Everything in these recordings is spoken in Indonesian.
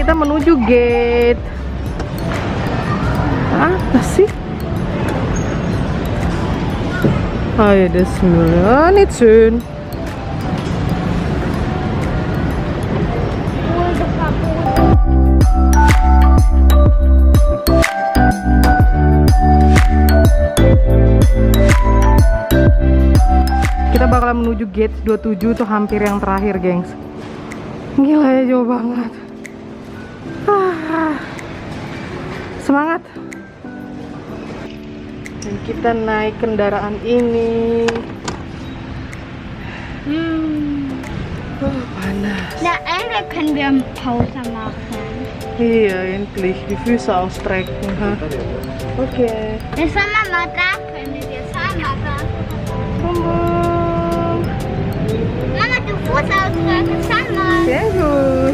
kita menuju gate. Apa sih? Oh ya, das nicht schön. Kita bakalan menuju gate 27, tuh hampir yang terakhir, gengs. Gila ya, jauh banget. Semangat. Dan kita naik kendaraan ini. Panas. Na, Ende können wir Pause machen. Iya, endlich die Füße ausstrecken. Oke. Wir sind Mama da, können wir zweimal da. Mama, du Fuß ausstrecken, zweimal. Sehr gut.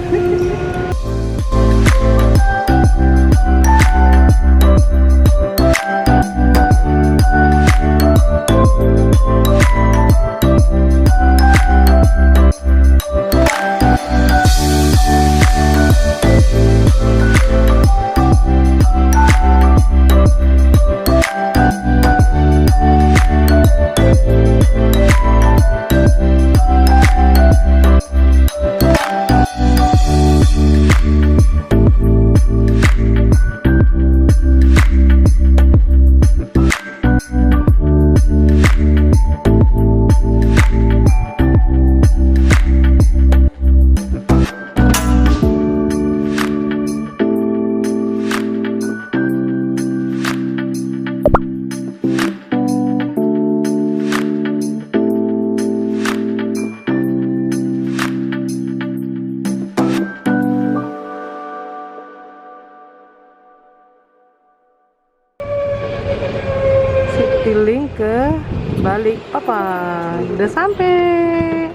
Citylink ke Balikpapan. Udah sampai.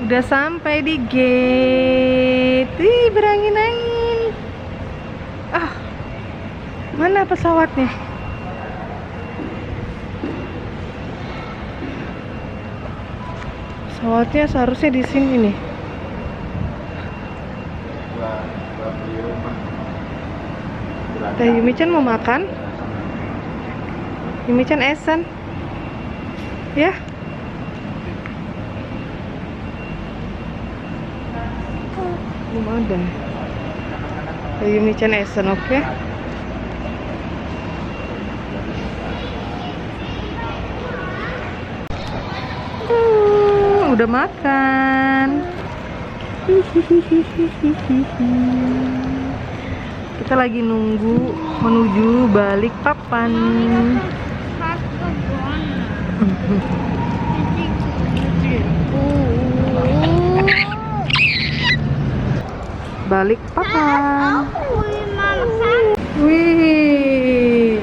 Udah sampai di gate. Ih, berangin-angin. Mana pesawatnya? Pesawatnya seharusnya di sini nih. Teh Yumi-chan mau makan? Yumi-chan essen? Ya? Belum ada. Teh Yumi-chan essen, oke? Udah makan. Kita lagi nunggu menuju Balikpapan. Balikpapan. Wih.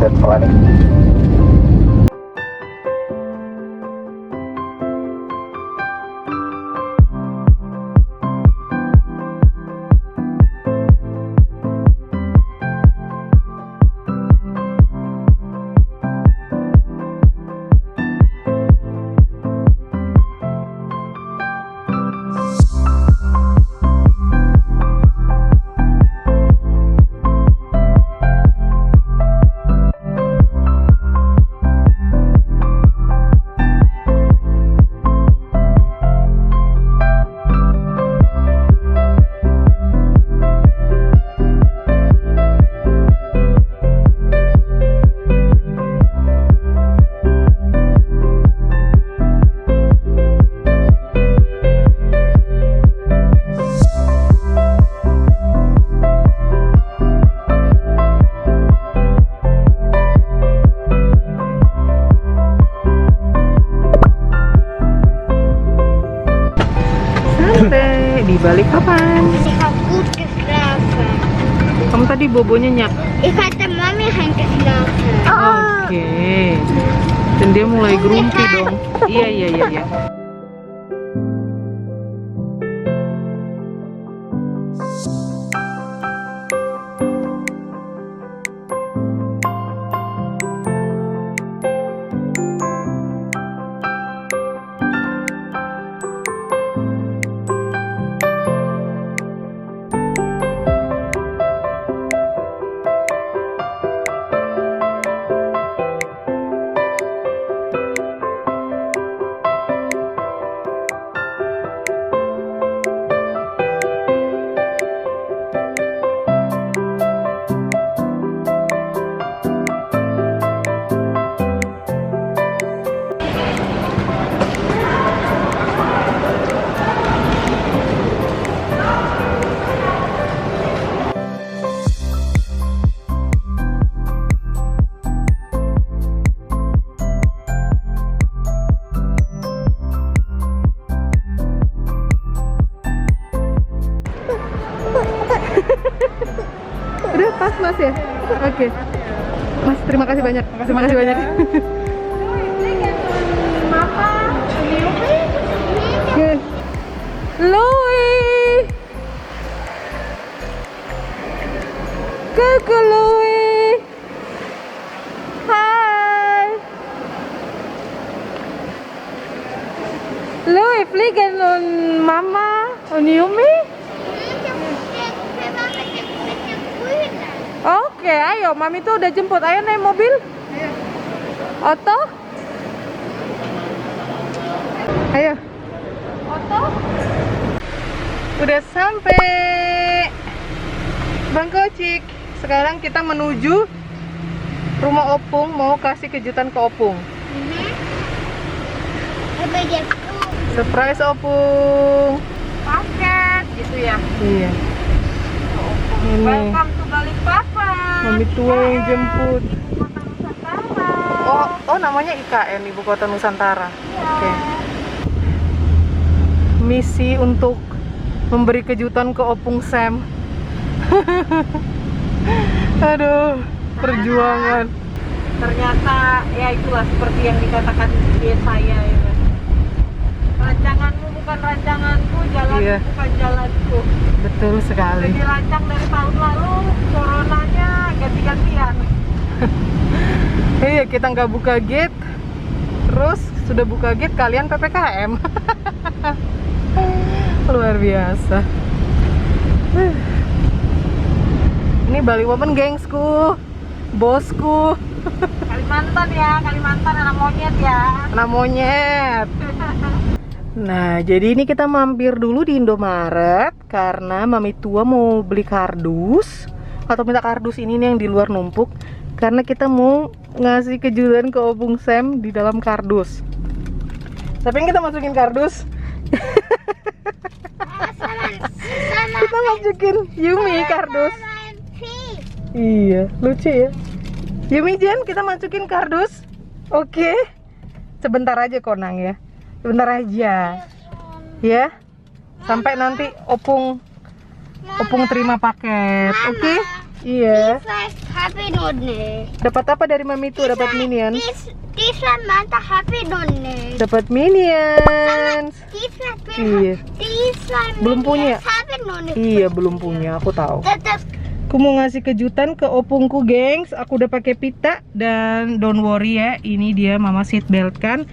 dan planning. Di Balikpapan. Ich habe gut geschlafen. Kamu tadi bobo nyenyak. Ich hatte Mami geschlafen. Oke. Dan dia mulai grumpy dong. Iya. Udah pas Mas ya? Oke. Mas, terima kasih banyak. Terima kasih banyak. Louis. Kuku Louis. Hai. Louis, fliegen und Mama und Yumi? Oke, ayo, Mami tuh udah jemput. Ayo naik mobil. Oto? Ayo. Oto? Udah sampai Bangkocik. Sekarang kita menuju rumah Opung, mau kasih kejutan ke Opung. Surprise Opung. Paket gitu ya. Iya. Ini Welcome to Balikpapan. Mami tua yang jemput. Kota Nusantara. Oh namanya IKN, Ibu Kota Nusantara. Oke. Misi untuk memberi kejutan ke Opung Sam. Aduh, perjuangan. Ternyata ya itulah seperti yang dikatakan saya ya. Rancanganmu bukan rancanganku, jalanku Iya. bukan jalanku. Betul sekali. Sudah dirancang dari tahun lalu, coronanya ganti-gantian. Iya, kita nggak buka gate. Terus sudah buka gate, kalian PPKM. Luar biasa. Ini Balikpapan gengsku, bosku. Kalimantan ya, Kalimantan anak monyet ya. Anak monyet. Nah, jadi ini kita mampir dulu di Indomaret karena Mami tua mau beli kardus atau minta kardus ini nih yang di luar numpuk karena kita mau ngasih kejutan ke Opung Sam di dalam kardus. Siapa yang kita masukin kardus? Kita masukin Yumi kardus. Iya, lucu ya. Yumi Jen, kita masukin kardus. Oke. Sebentar aja Konang ya. Sebentar aja. Ya. Sampai nanti Opung terima paket. Oke? Iya. Vielleicht habe ich noch nicht. Dapat apa dari mami tuh? Dapat minions. Diese Manta habe ich noch nicht. Dapat minions. Iya. Diese Belum punya. habe ich noch nicht. Iya, belum punya. Aku tahu. Das Aku mau ngasih kejutan ke opungku, gengs. Aku udah pakai pita dan don't worry ya, ini dia mama seat belt kan.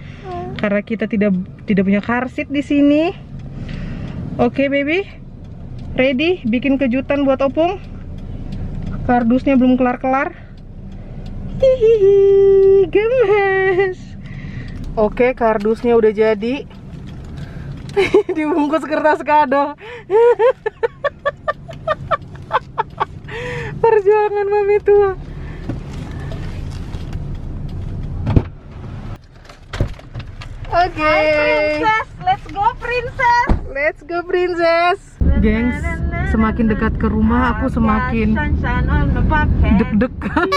Karena kita tidak punya car seat di sini. Oke, baby. Ready bikin kejutan buat opung? Kardusnya belum kelar-kelar. Hihihi, gemes. Oke, kardusnya udah jadi. Dibungkus kertas kado. Perjuangan mami tua. Oke. Princess, let's go princess. Let's go princess. Gengs, semakin dekat ke rumah aku semakin Sunshine on the bucket. deg-degan.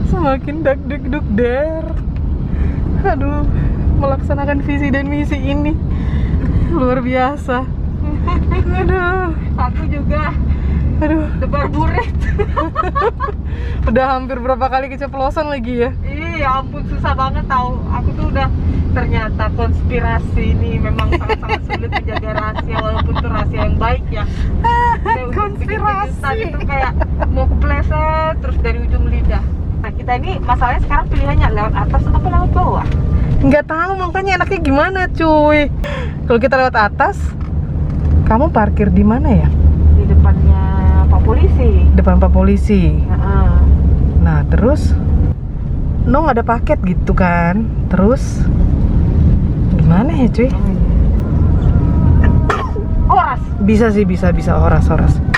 Semakin deg-deg der. Aduh, melaksanakan visi dan misi ini luar biasa. Aduh, Aku juga aduh. debar buret. Udah hampir berapa kali keceplosan lagi ya? Iya ampun, susah banget tahu. Aku tuh udah ternyata konspirasi ini memang sangat-sangat sulit menjaga rahasia, walaupun itu rahasia yang baik ya. Kayak untuk bikin kejutan Konspirasi. itu kayak mau kepleset terus dari ujung lidah. Nah kita ini masalahnya sekarang pilihannya lewat atas atau lewat bawah? Nggak tahu, makanya enaknya gimana cuy. Kalau kita lewat atas, kamu parkir di mana ya? Di depannya Pak Polisi. Depan Pak Polisi. Heeh. Nah terus Nong ada paket gitu kan. Terus gimana ya cuy? Horas. Bisa sih, bisa oras.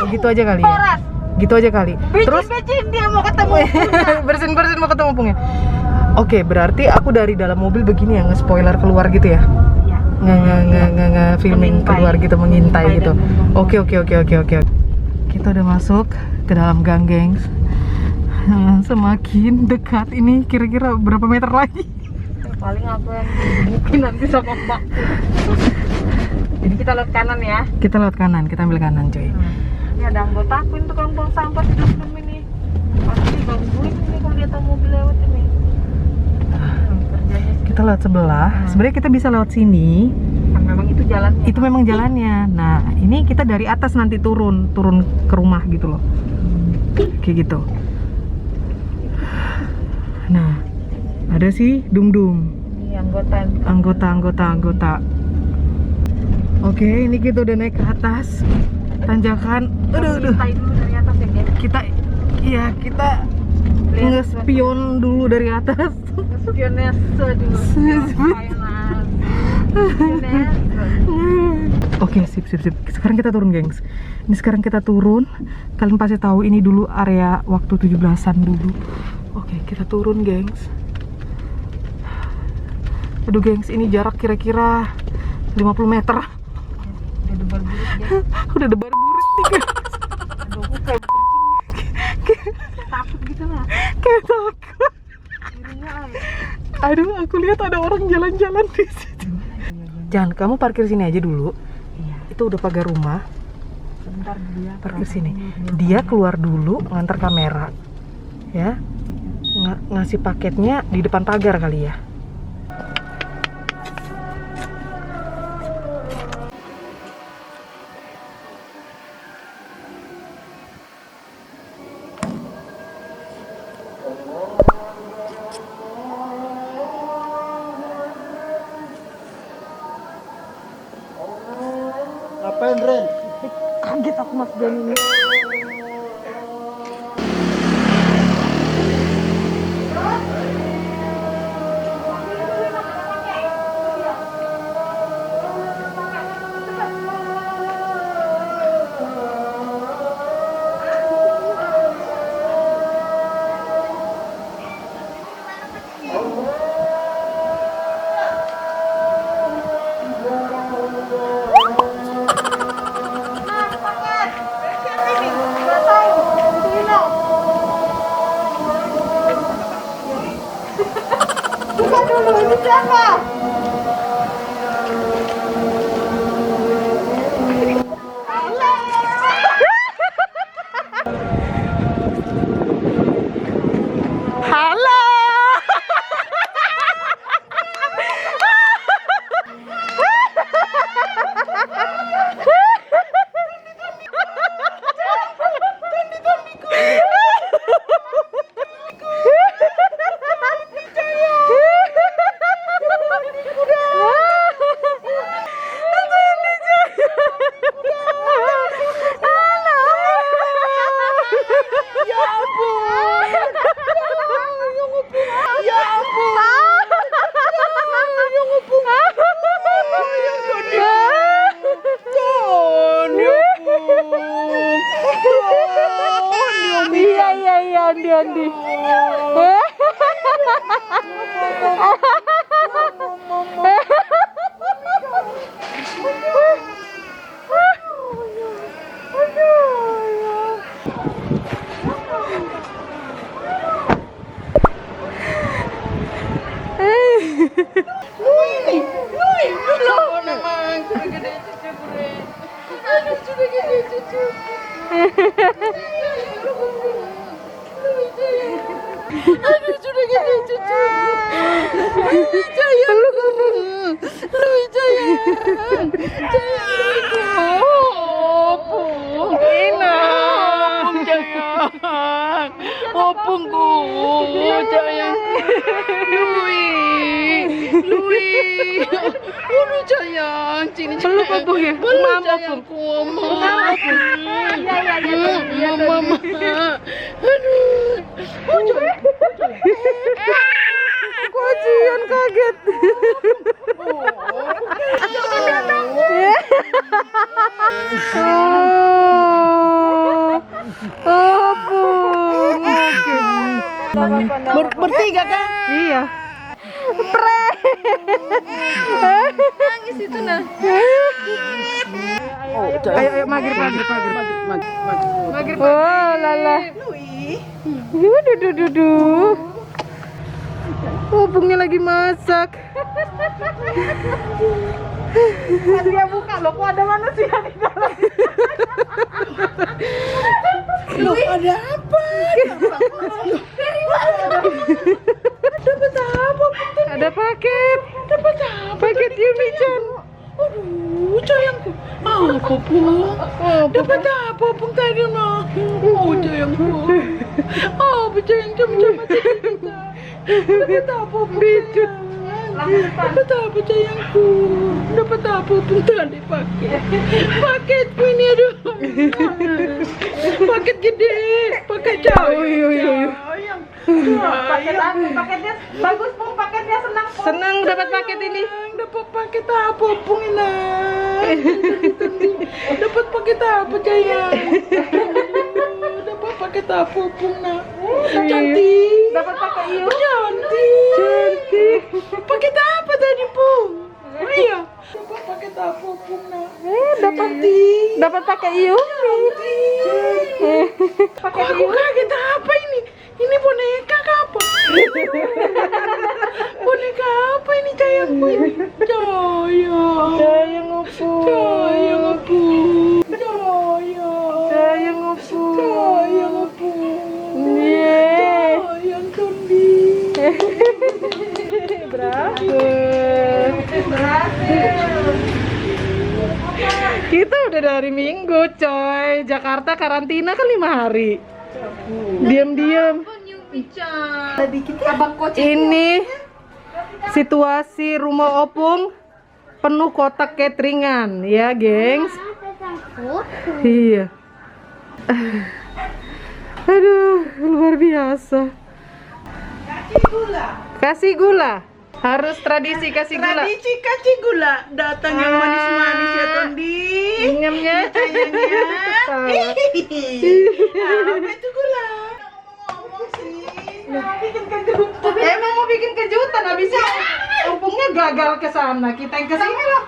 Oh, gitu aja kali ya. Horas. Gitu aja kali. Terus Becin dia mau ketemu. bersin mau ketemu pungnya. Oke, berarti aku dari dalam mobil begini ya, nge-spoiler keluar gitu ya. Iya. Nge filming Mengintai. keluar gitu, mengintai gitu. dan menunggu. Oke. Kita udah masuk ke dalam gang, gengs. Semakin dekat ini, kira-kira berapa meter lagi? Paling aku yang mungkin nanti sama mbak. Jadi kita lewat kanan ya. Kita lewat kanan, kita ambil kanan cuy. Ini ada anggota aku untuk tukang buang sampah di depan ini. Pasti gangguin ini kalau dia tahu mobil lewat ini. Kerjanya sih. Kita lewat sebelah. Sebenarnya kita bisa lewat sini. Kan memang itu jalannya. Itu memang jalannya. Nah, ini kita dari atas nanti turun ke rumah gitu loh. Kayak gitu. Nah, ada sih Dung. Ini anggota. Oke, ini kita udah naik ke atas tanjakan. Aduh. Kita dulu dari atas ya guys. Kita ngespion dulu dari atas. Spionase dulu. Finance. Oke, sip. Sekarang kita turun, gengs. Ini sekarang kita turun. Kalian pasti tahu ini dulu area waktu 17-an dulu. Oke, kita turun, gengs. Aduh, gengs, ini jarak kira-kira 50 meter. Udah debar burit guys. Udah debar burit nih, gengs. Aduh, aku kayak kencing ya. Takut gitu lah. Kayak takut. Dirinya Aduh, aku lihat ada orang jalan-jalan di situ. Jangan, kamu parkir sini aja dulu. Iya. Itu udah pagar rumah. Bentar dia Parkir sini. Dia keluar dulu ngantar kamera. Ya. Ngasih paketnya di depan pagar kali ya. Ngapain Ren? Kaget aku Mas Dan ini. Aduh, sudah gede cucu. Sayang, lu sayang. Opung. Opung sayang. Opungku sayang. Lui. Lu sayang. Sini Peluk Opung ya? Peluk sayangku, Mama. Mama. Aduh. Kocian kaget. Bertiga kan? Iya. Nangis itu nah. Ayo maghrib. Oh lala. Duh. Opungnya lagi masak. Dia buka loh, kok ada manusia di dalam. Loh, ada apa? Dapat apa? Ada paket. Dapat apa? Paket Yumi-chan. Aduh, sayangku. Apa, Pung? Dapat apa, Pung, tadi, nah? Oh, sayangku. Apa, sayang, sama-sama kita. Dapat apa, Pung, sayang? Dapat apa, sayangku? Dapat apa, Pung, tadi paket? Paketku ini, aduh. Paket gede. Paket jauh. Paketnya bagus, Pung, paketnya senang, Pung. Senang dapat paket ini. Dapat paket apa, Pung, ini? Dapat paket apa, sayang? Dapat paket apa, Pung, nak? Cantik. Dapat pakai iyo. Cantik. Paket apa tadi, Pung? Iya. Dapat paket apa, Pung, nak? Dapat pakai iyo. Pakai aku kaget apa ini? Ini boneka apa? Boneka apa ini, sayangku ini? Sayang Opung. Sayang Opung. Sayang Opung. Iya. Sayang Tondi. Kita udah dari Minggu, coy. Jakarta karantina kan 5 hari. Diam-diam. Ini situasi rumah Opung penuh kotak cateringan, ya, gengs. Iya. Aduh, luar biasa. Kasih gula. Harus tradisi kasih gula. Tradisi kasih gula. Datang yang manis-manis ya, Tondi. Ingamnya. Sayangnya. Apa itu gula? Emang mau bikin kejutan, habisnya Opungnya gagal ke sana. Kita yang ke sini lah.